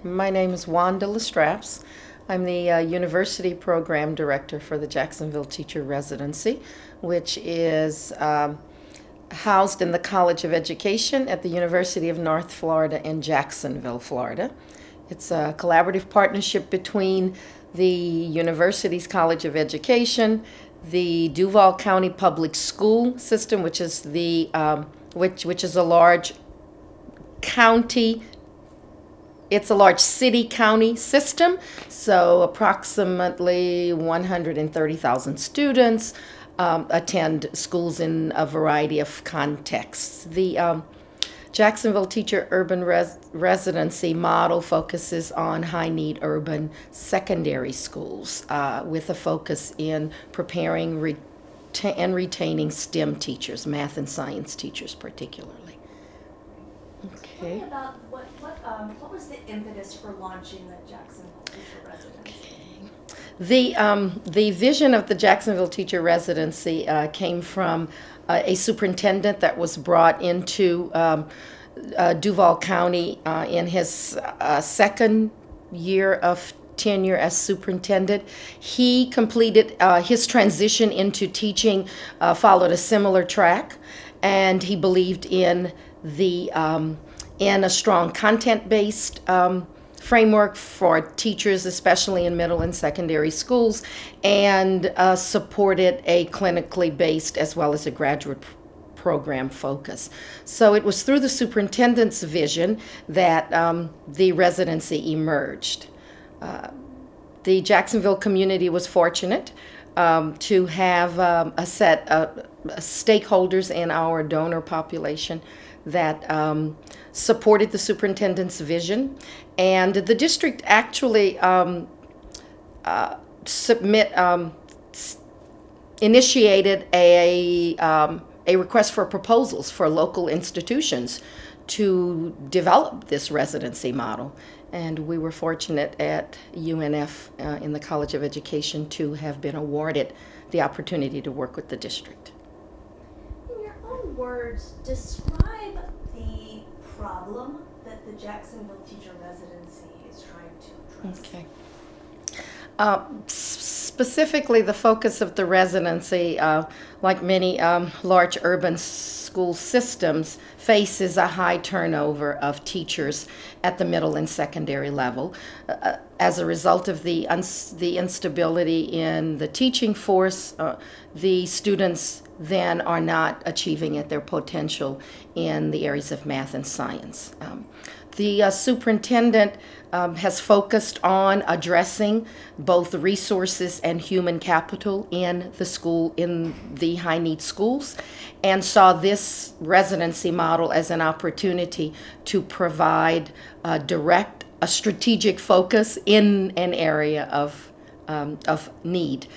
My name is Wanda Lestraps. I'm the University Program Director for the Jacksonville Teacher Residency, which is housed in the College of Education at the University of North Florida in Jacksonville, Florida. It's a collaborative partnership between the university's College of Education, the Duval County Public School System, which is the which is a large county. It's a large city-county system, so approximately 130,000 students attend schools in a variety of contexts. The Jacksonville Teacher Urban Residency model focuses on high-need urban secondary schools with a focus in preparing and retaining STEM teachers, math and science teachers particularly. Okay. Tell me about what was the impetus for launching the Jacksonville Teacher Residency? The vision of the Jacksonville Teacher Residency came from a superintendent that was brought into Duval County in his second year of tenure as superintendent. He completed his transition into teaching, followed a similar track, and he believed in a strong content-based framework for teachers, especially in middle and secondary schools, and supported a clinically based as well as a graduate program focus. So it was through the superintendent's vision that the residency emerged. The Jacksonville community was fortunate to have a set of stakeholders in our donor population that supported the superintendent's vision, and the district actually initiated a request for proposals for local institutions to develop this residency model. And we were fortunate at UNF in the College of Education to have been awarded the opportunity to work with the district. In your own words, describe the problem that the Jacksonville Teacher Residency is trying to address. Okay. Specifically, the focus of the residency, like many large urban school systems, faces a high turnover of teachers at the middle and secondary level. As a result of the instability in the teaching force, the students then are not achieving at their potential in the areas of math and science. The superintendent has focused on addressing both the resources and human capital in the high-need schools, and saw this residency model as an opportunity to provide a strategic focus in an area of need.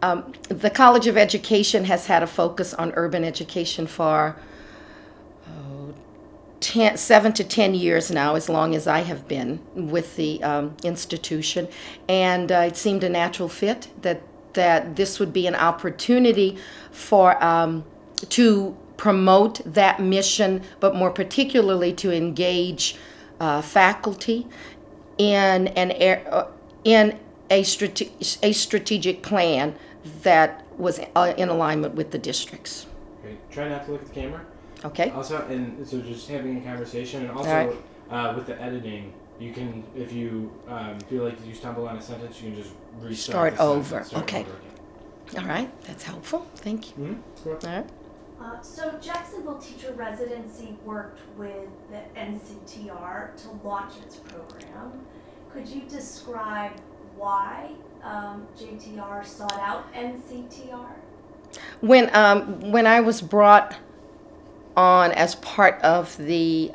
The College of Education has had a focus on urban education for 7 to 10 years now, as long as I have been with the institution, and it seemed a natural fit that this would be an opportunity for to promote that mission, but more particularly to engage faculty in a strategic plan that was in alignment with the districts. Great. Try not to look at the camera. Okay. Also, and so just having a conversation, and also with the editing, you can, if you feel like you stumble on a sentence, you can just restart Start over. Okay. All right, that's helpful. Thank you. Mm-hmm. All right. So Jacksonville Teacher Residency worked with the NCTR to launch its program. Could you describe why JTR sought out NCTR? When I was brought on as part of the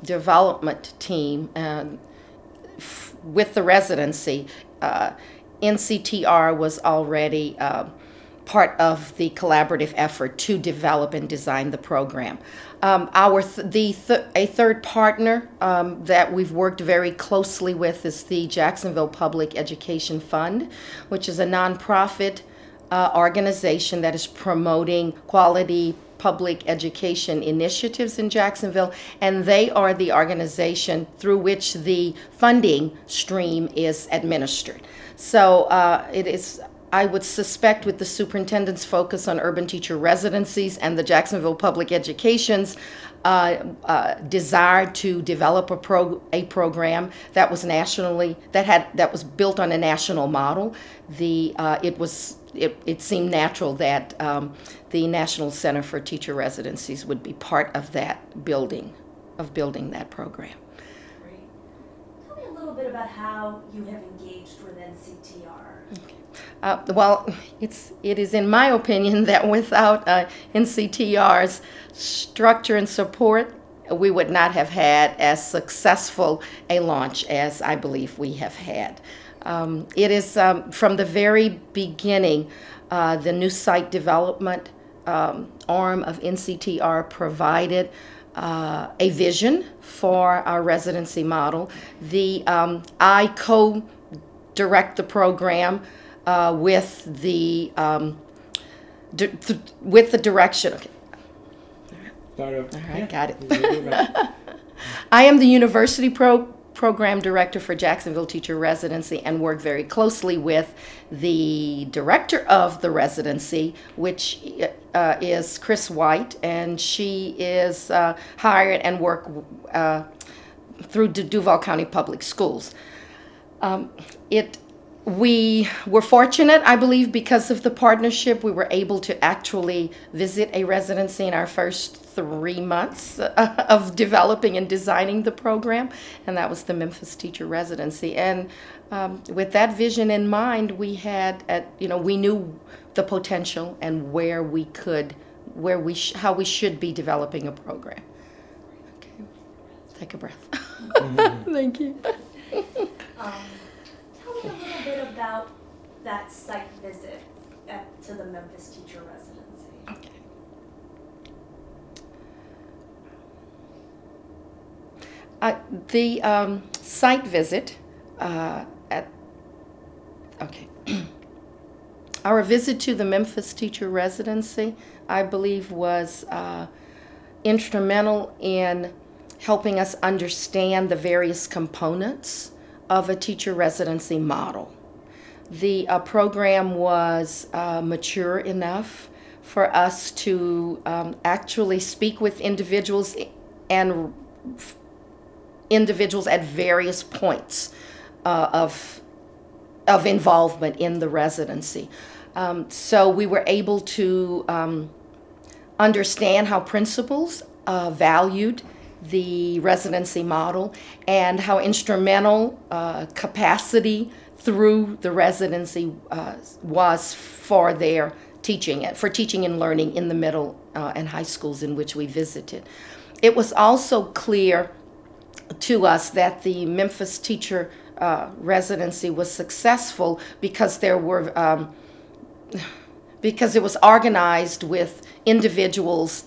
development team with the residency, NCTR was already part of the collaborative effort to develop and design the program. A third partner that we've worked very closely with is the Jacksonville Public Education Fund, which is a nonprofit organization that is promoting quality public education initiatives in Jacksonville, and they are the organization through which the funding stream is administered. So it is, I would suspect, with the superintendent's focus on urban teacher residencies and the Jacksonville Public Education's desire to develop a program that was nationally, that was built on a national model, it seemed natural that the National Center for Teacher Residencies would be part of that building that program. Great. Tell me a little bit about how you have engaged with NCTR. Okay. Well, it is in my opinion that without NCTR's structure and support, we would not have had as successful a launch as I believe we have had. It is from the very beginning, the new site development arm of NCTR provided a vision for our residency model. I co-direct the program with the direction. Okay. All right, got it. I am the university program director for Jacksonville Teacher Residency and work very closely with the director of the residency, which is Chris White, and she is hired and work through Duval County Public Schools. We were fortunate, I believe, because of the partnership. We were able to actually visit a residency in our first 3 months of developing and designing the program, and that was the Memphis Teacher Residency. And with that vision in mind, we had, we knew the potential and how we should be developing a program. Okay, take a breath. Thank you. Tell me a little bit about that site visit to the Memphis Teacher Residency. Okay. The site visit our visit to the Memphis Teacher Residency, I believe, was instrumental in helping us understand the various components of a teacher residency model. The program was mature enough for us to actually speak with individuals at various points of involvement in the residency. So we were able to understand how principals valued the residency model and how instrumental capacity through the residency was for their teaching and learning in the middle and high schools in which we visited. It was also clear to us that the Memphis Teacher Residency was successful because because it was organized with individuals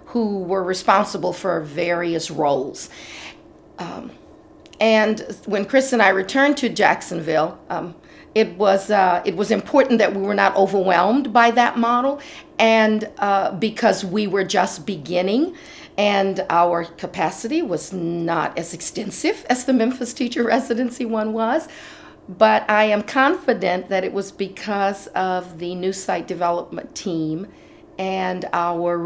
who were responsible for various roles. And when Chris and I returned to Jacksonville, it was important that we were not overwhelmed by that model, and because we were just beginning and our capacity was not as extensive as the Memphis Teacher Residency one was. But I am confident that it was because of the new site development team and our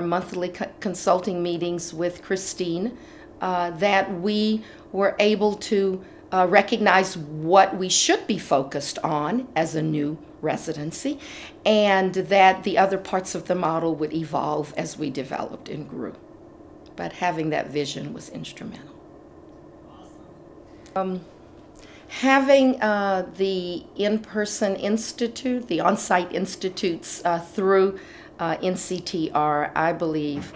monthly consulting meetings with Christine that we were able to recognize what we should be focused on as a new residency, and that the other parts of the model would evolve as we developed and grew. But having that vision was instrumental. Awesome. Having the in-person institute, the on-site institutes through NCTR, I believe,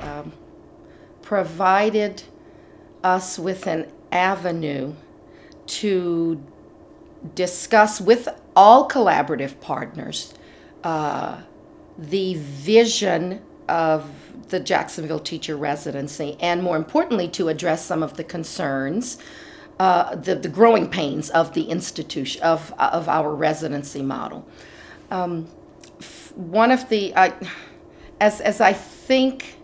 provided us with an avenue to discuss with all collaborative partners the vision of the Jacksonville Teacher Residency, and more importantly, to address some of the concerns, the growing pains of the institution, of our residency model. One of the, as I think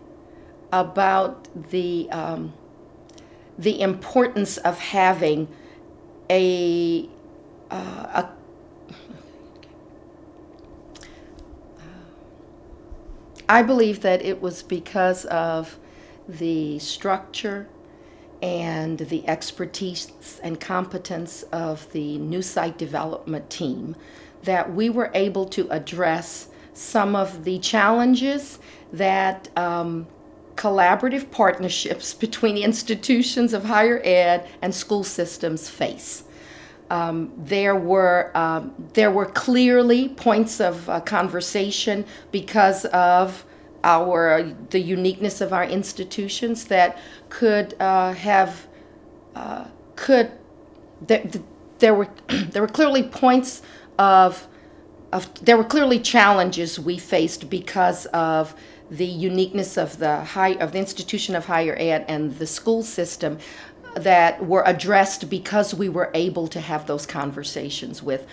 about the importance of having a I believe that it was because of the structure and the expertise and competence of the new site development team that we were able to address some of the challenges that collaborative partnerships between institutions of higher ed and school systems face. There were clearly points of conversation because of the uniqueness of our institutions that could there were clearly points of there were clearly challenges we faced because of the uniqueness of the institution of higher ed and the school system that were addressed because we were able to have those conversations with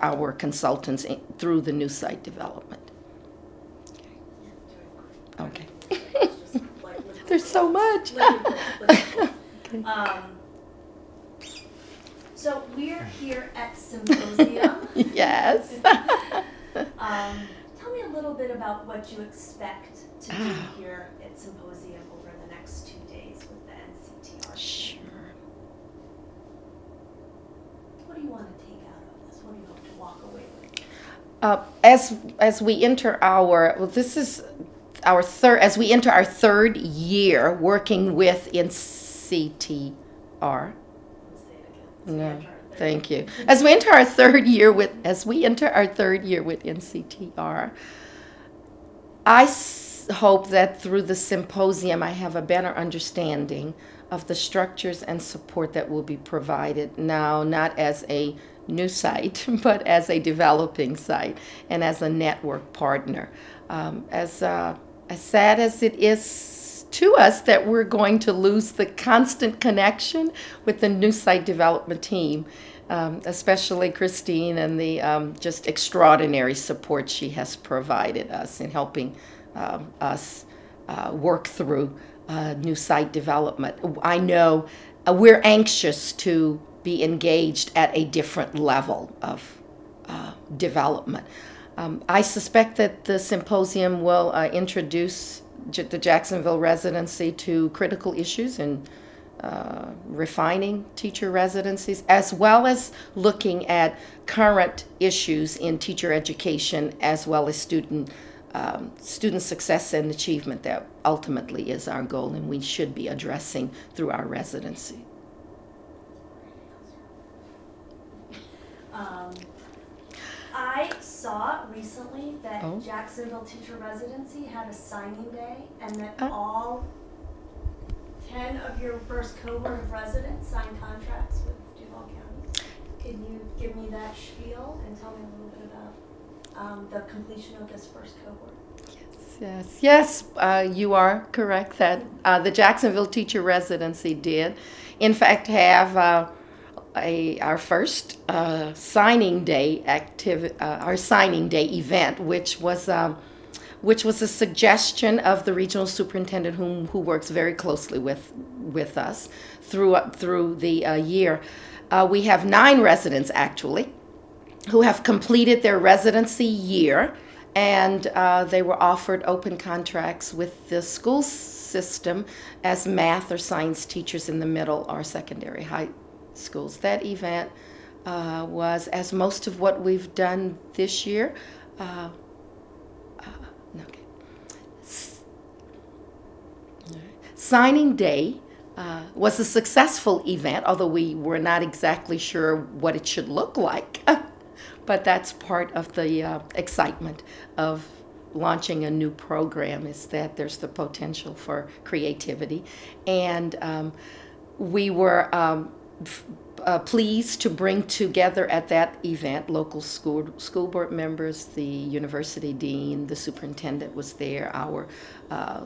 our consultants through the new site development. Okay. There's so much. Okay. So we're here at Symposium. Yes. Tell me a little bit about what you expect to do here at Symposium over the next 2 days with the NCTR. Sure. What do you want to take out of this? What do you hope to walk away with? As we enter this is our third, as we enter our third year working with NCTR. No, thank you. As we enter our third year with NCTR, I hope that through the symposium I have a better understanding of the structures and support that will be provided now, not as a new site, but as a developing site and as a network partner. As sad as it is to us that we're going to lose the constant connection with the new site development team, especially Christine and the just extraordinary support she has provided us in helping us work through new site development. I know we're anxious to be engaged at a different level of development. I suspect that the symposium will introduce the Jacksonville residency to critical issues in refining teacher residencies, as well as looking at current issues in teacher education, as well as student success and achievement that ultimately is our goal and we should be addressing through our residency. I saw recently that Jacksonville Teacher Residency had a signing day and that all 10 of your first cohort of residents signed contracts with Duval County. Can you give me that spiel and tell me a little bit about the completion of this first cohort? Yes, you are correct that the Jacksonville Teacher Residency did, in fact, have our first signing day our signing day event, which was a suggestion of the regional superintendent who works very closely with us through the year. We have 9 residents actually who have completed their residency year, and they were offered open contracts with the school system as math or science teachers in the middle or secondary high schools. That event was, as most of what we've done this year, Signing Day was a successful event, although we were not exactly sure what it should look like. But that's part of the excitement of launching a new program, is that there's the potential for creativity. And we were pleased to bring together at that event local school board members, the university dean, the superintendent was there, our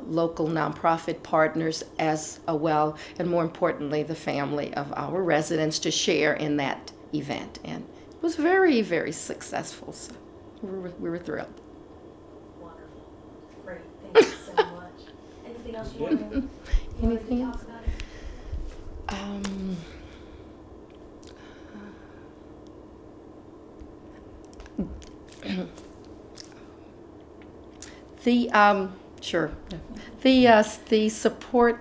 local nonprofit partners as well, and more importantly, the family of our residents to share in that event. And it was very, very successful, so we were thrilled. Wonderful. anything else you want to Anything talk else? about? The sure, the support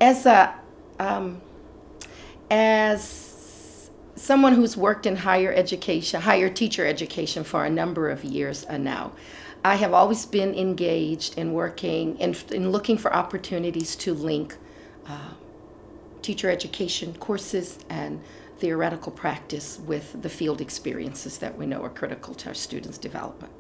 as a as someone who's worked in higher education, higher teacher education for a number of years now, I have always been engaged in working in looking for opportunities to link teacher education courses and theoretical practice with the field experiences that we know are critical to our students' development.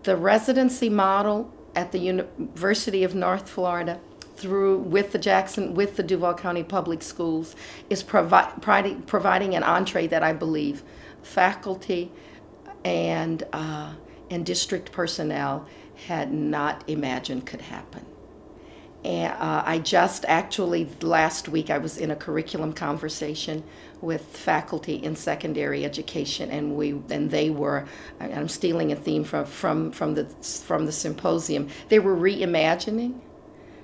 The residency model at the University of North Florida with the Duval County Public Schools is providing an entree that I believe faculty and district personnel had not imagined could happen. And I just actually last week I was in a curriculum conversation with faculty in secondary education, and they were, I'm stealing a theme from the symposium. They were reimagining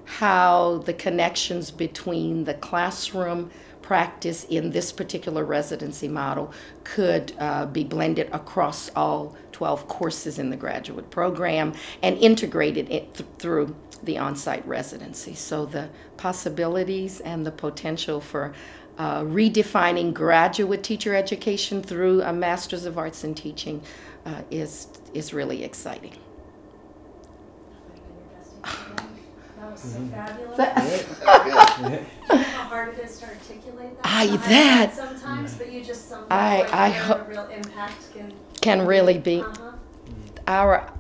how the connections between the classroom practice in this particular residency model could be blended across all 12 courses in the graduate program and integrated it through the on-site residency. So the possibilities and the potential for redefining graduate teacher education through a Master's of Arts in Teaching is really exciting. That was so fabulous. How hard it is to articulate that. That sometimes, but you just sometimes I where hope the real impact can really be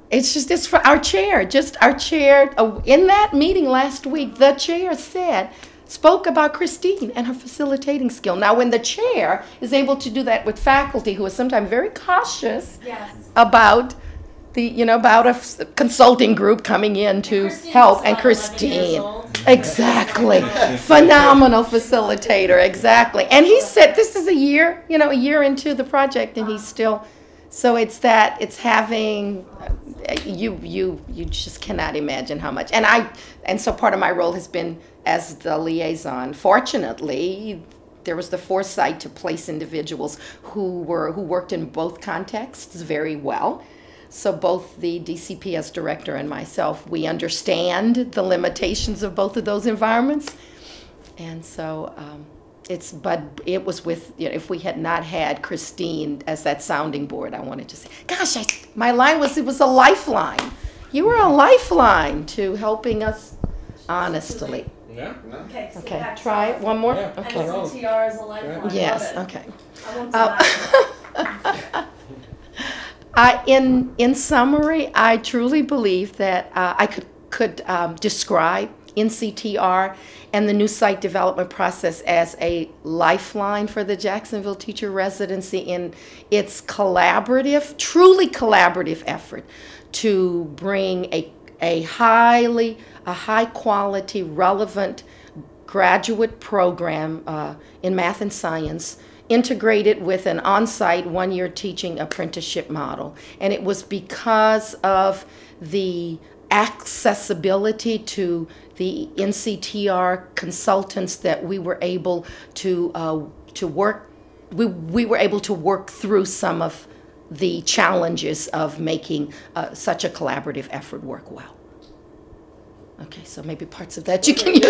it's for our chair. Just our chair in that meeting last week. The chair spoke about Christine and her facilitating skill. Now, when the chair is able to do that with faculty who are sometimes very cautious about about a consulting group coming in to help, and Christine, exactly, phenomenal facilitator, exactly. And he said this is a year into the project, and he's still. So it's having you just cannot imagine how much. And so part of my role has been as the liaison. Fortunately, there was the foresight to place individuals who worked in both contexts very well. So both the DCPS director and myself, we understand the limitations of both of those environments. And so but it was with, if we had not had Christine as that sounding board, I wanted to say, gosh, my line was, it was a lifeline. You were a lifeline to helping us honestly. Yeah. Okay, so Okay, try it. One more? Yeah. Okay. NCTR is a lifeline. Yes, Love it. okay. I won't deny In summary, I truly believe that I could describe NCTR and the new site development process as a lifeline for the Jacksonville Teacher Residency in its truly collaborative effort to bring a high quality, relevant graduate program in math and science, integrated with an on-site one-year teaching apprenticeship model. And it was because of the accessibility to the NCTR consultants that we were able to work. We were able to work through some of the challenges of making such a collaborative effort work well. Okay, so maybe parts of that you can use.